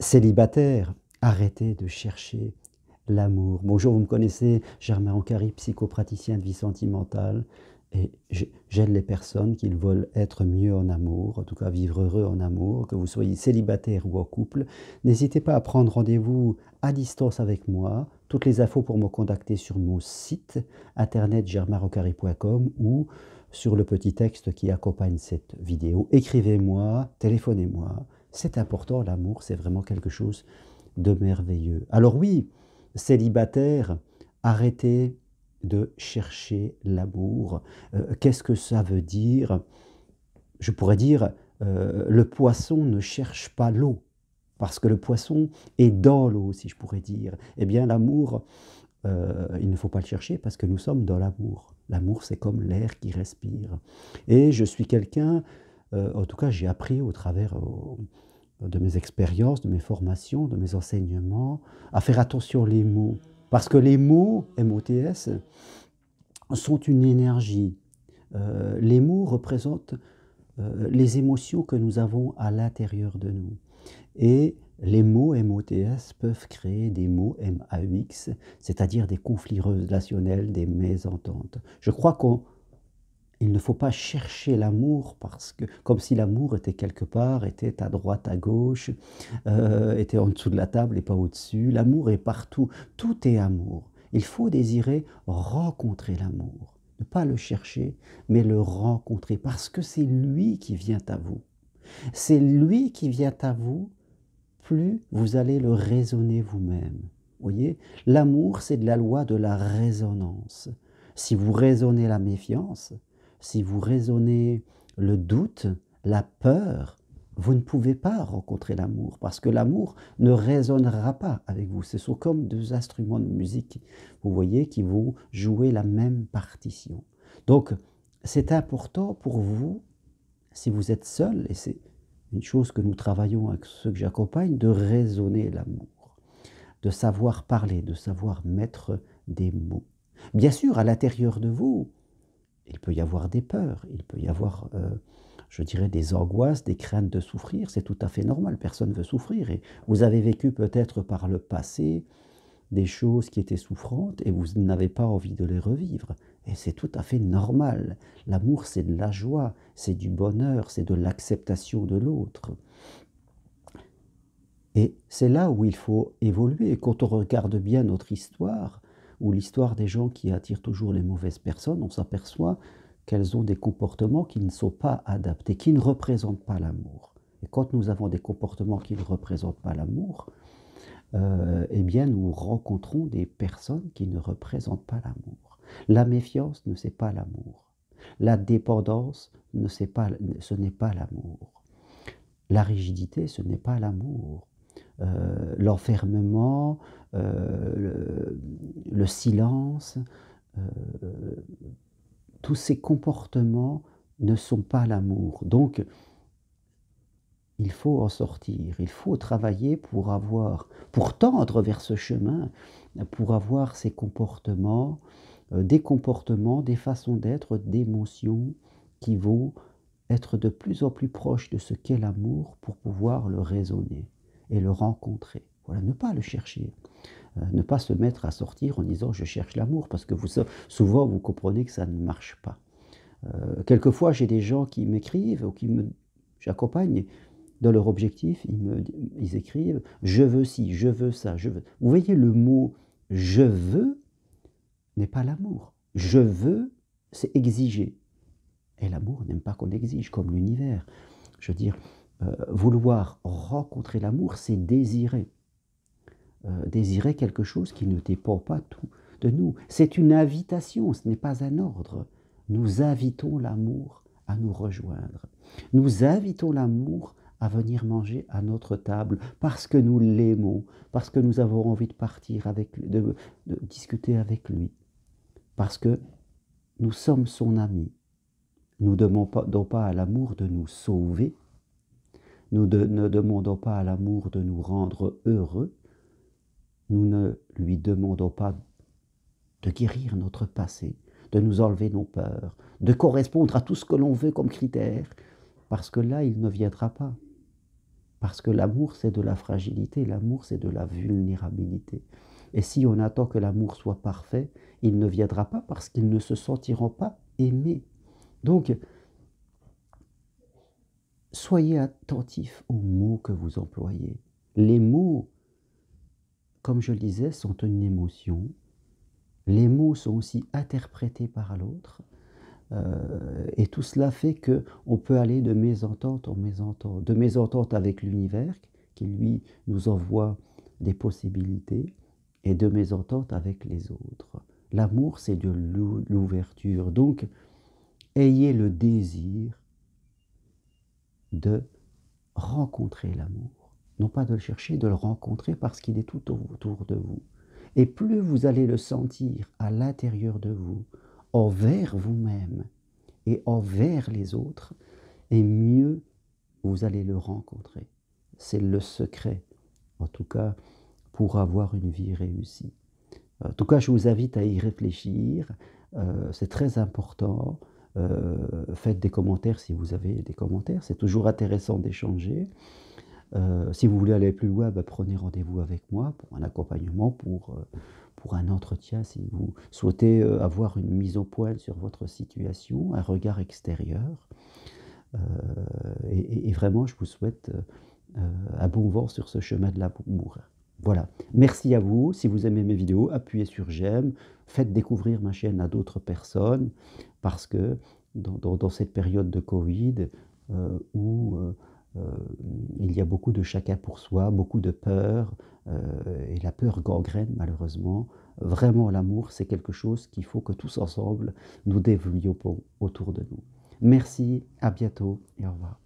Célibataire, arrêtez de chercher l'amour. Bonjour, vous me connaissez, Germain Ancari, psychopraticien de vie sentimentale. Et j'aide les personnes qui veulent être mieux en amour, en tout cas vivre heureux en amour, que vous soyez célibataire ou en couple. N'hésitez pas à prendre rendez-vous à distance avec moi. Toutes les infos pour me contacter sur mon site internet germainroncari.com ou sur le petit texte qui accompagne cette vidéo. Écrivez-moi, téléphonez-moi. C'est important, l'amour, c'est vraiment quelque chose de merveilleux. Alors oui, célibataire, arrêtez de chercher l'amour. Qu'est-ce que ça veut dire? Je pourrais dire, le poisson ne cherche pas l'eau, parce que le poisson est dans l'eau, si je pourrais dire. Eh bien, l'amour, il ne faut pas le chercher parce que nous sommes dans l'amour. L'amour, c'est comme l'air qui respire. Et je suis quelqu'un, en tout cas, j'ai appris au travers de mes expériences, de mes formations, de mes enseignements, à faire attention aux mots. Parce que les mots, MOTS, sont une énergie. Les mots représentent les émotions que nous avons à l'intérieur de nous. Et les mots MOTS peuvent créer des mots MAUX, c'est-à-dire des conflits relationnels, des mésententes. Je crois qu'il ne faut pas chercher l'amour parce que, comme si l'amour était quelque part, était à droite, à gauche, était en dessous de la table et pas au-dessus. L'amour est partout, tout est amour. Il faut désirer rencontrer l'amour, ne pas le chercher, mais le rencontrer parce que c'est lui qui vient à vous. C'est lui qui vient à vous, plus vous allez le raisonner vous-même. Vous voyez, l'amour, c'est de la loi de la résonance. Si vous raisonnez la méfiance, si vous raisonnez le doute, la peur, vous ne pouvez pas rencontrer l'amour, parce que l'amour ne résonnera pas avec vous. Ce sont comme deux instruments de musique, vous voyez, qui vont jouer la même partition. Donc, c'est important pour vous, si vous êtes seul, et c'est une chose que nous travaillons avec ceux que j'accompagne, de raisonner l'amour, de savoir parler, de savoir mettre des mots. Bien sûr, à l'intérieur de vous, il peut y avoir des peurs, il peut y avoir, je dirais, des angoisses, des craintes de souffrir, c'est tout à fait normal, personne ne veut souffrir. Et vous avez vécu peut-être par le passé des choses qui étaient souffrantes et vous n'avez pas envie de les revivre. Et c'est tout à fait normal. L'amour, c'est de la joie, c'est du bonheur, c'est de l'acceptation de l'autre. Et c'est là où il faut évoluer. Quand on regarde bien notre histoire, ou l'histoire des gens qui attirent toujours les mauvaises personnes, on s'aperçoit qu'elles ont des comportements qui ne sont pas adaptés, qui ne représentent pas l'amour. Et quand nous avons des comportements qui ne représentent pas l'amour, eh bien nous rencontrons des personnes qui ne représentent pas l'amour. La méfiance ne c'est pas l'amour. La dépendance ce n'est pas l'amour. La rigidité, ce n'est pas l'amour. L'enfermement, le silence, tous ces comportements ne sont pas l'amour. Donc, il faut en sortir, il faut travailler pour tendre vers ce chemin, pour avoir ces comportements, des façons d'être, d'émotions qui vont être de plus en plus proches de ce qu'est l'amour pour pouvoir le raisonner et le rencontrer. Voilà, ne pas le chercher, ne pas se mettre à sortir en disant je cherche l'amour, parce que souvent vous comprenez que ça ne marche pas. Quelquefois j'ai des gens qui m'écrivent ou j'accompagne. Dans leur objectif, ils écrivent « je veux ci, je veux ça, je veux ». Vous voyez, le mot « je veux » n'est pas l'amour. « Je veux », c'est exiger. Et l'amour n'aime pas qu'on exige, comme l'univers. Je veux dire, vouloir rencontrer l'amour, c'est désirer. Désirer quelque chose qui ne dépend pas tout de nous. C'est une invitation, ce n'est pas un ordre. Nous invitons l'amour à nous rejoindre. Nous invitons l'amour à venir manger à notre table, parce que nous l'aimons, parce que nous avons envie de partir avec lui, de discuter avec lui, parce que nous sommes son ami. Nous ne demandons pas à l'amour de nous sauver, nous ne demandons pas à l'amour de nous rendre heureux, nous ne lui demandons pas de guérir notre passé, de nous enlever nos peurs, de correspondre à tout ce que l'on veut comme critère, parce que là, il ne viendra pas. Parce que l'amour, c'est de la fragilité, l'amour, c'est de la vulnérabilité. Et si on attend que l'amour soit parfait, il ne viendra pas parce qu'ils ne se sentiront pas aimés. Donc, soyez attentifs aux mots que vous employez. Les mots, comme je le disais, sont une émotion. Les mots sont aussi interprétés par l'autre. Et tout cela fait qu'on peut aller de mésentente en mésentente. De mésentente avec l'univers, qui lui nous envoie des possibilités, et de mésentente avec les autres. L'amour, c'est de l'ouverture. Donc, ayez le désir de rencontrer l'amour. Non pas de le chercher, de le rencontrer parce qu'il est tout autour de vous. Et plus vous allez le sentir à l'intérieur de vous, envers vous-même et envers les autres, et mieux vous allez le rencontrer. C'est le secret, en tout cas, pour avoir une vie réussie. En tout cas, je vous invite à y réfléchir. C'est très important. Faites des commentaires si vous avez des commentaires. C'est toujours intéressant d'échanger. Si vous voulez aller plus loin, prenez rendez-vous avec moi pour un accompagnement, pour un entretien, si vous souhaitez avoir une mise au point sur votre situation, un regard extérieur. Et vraiment, je vous souhaite un bon vent sur ce chemin de l'amour. Voilà. Merci à vous. Si vous aimez mes vidéos, appuyez sur j'aime. Faites découvrir ma chaîne à d'autres personnes parce que dans cette période de Covid où il y a beaucoup de chacun pour soi, beaucoup de peur, et la peur gangrène malheureusement. Vraiment, l'amour, c'est quelque chose qu'il faut que tous ensemble, nous développions autour de nous. Merci, à bientôt et au revoir.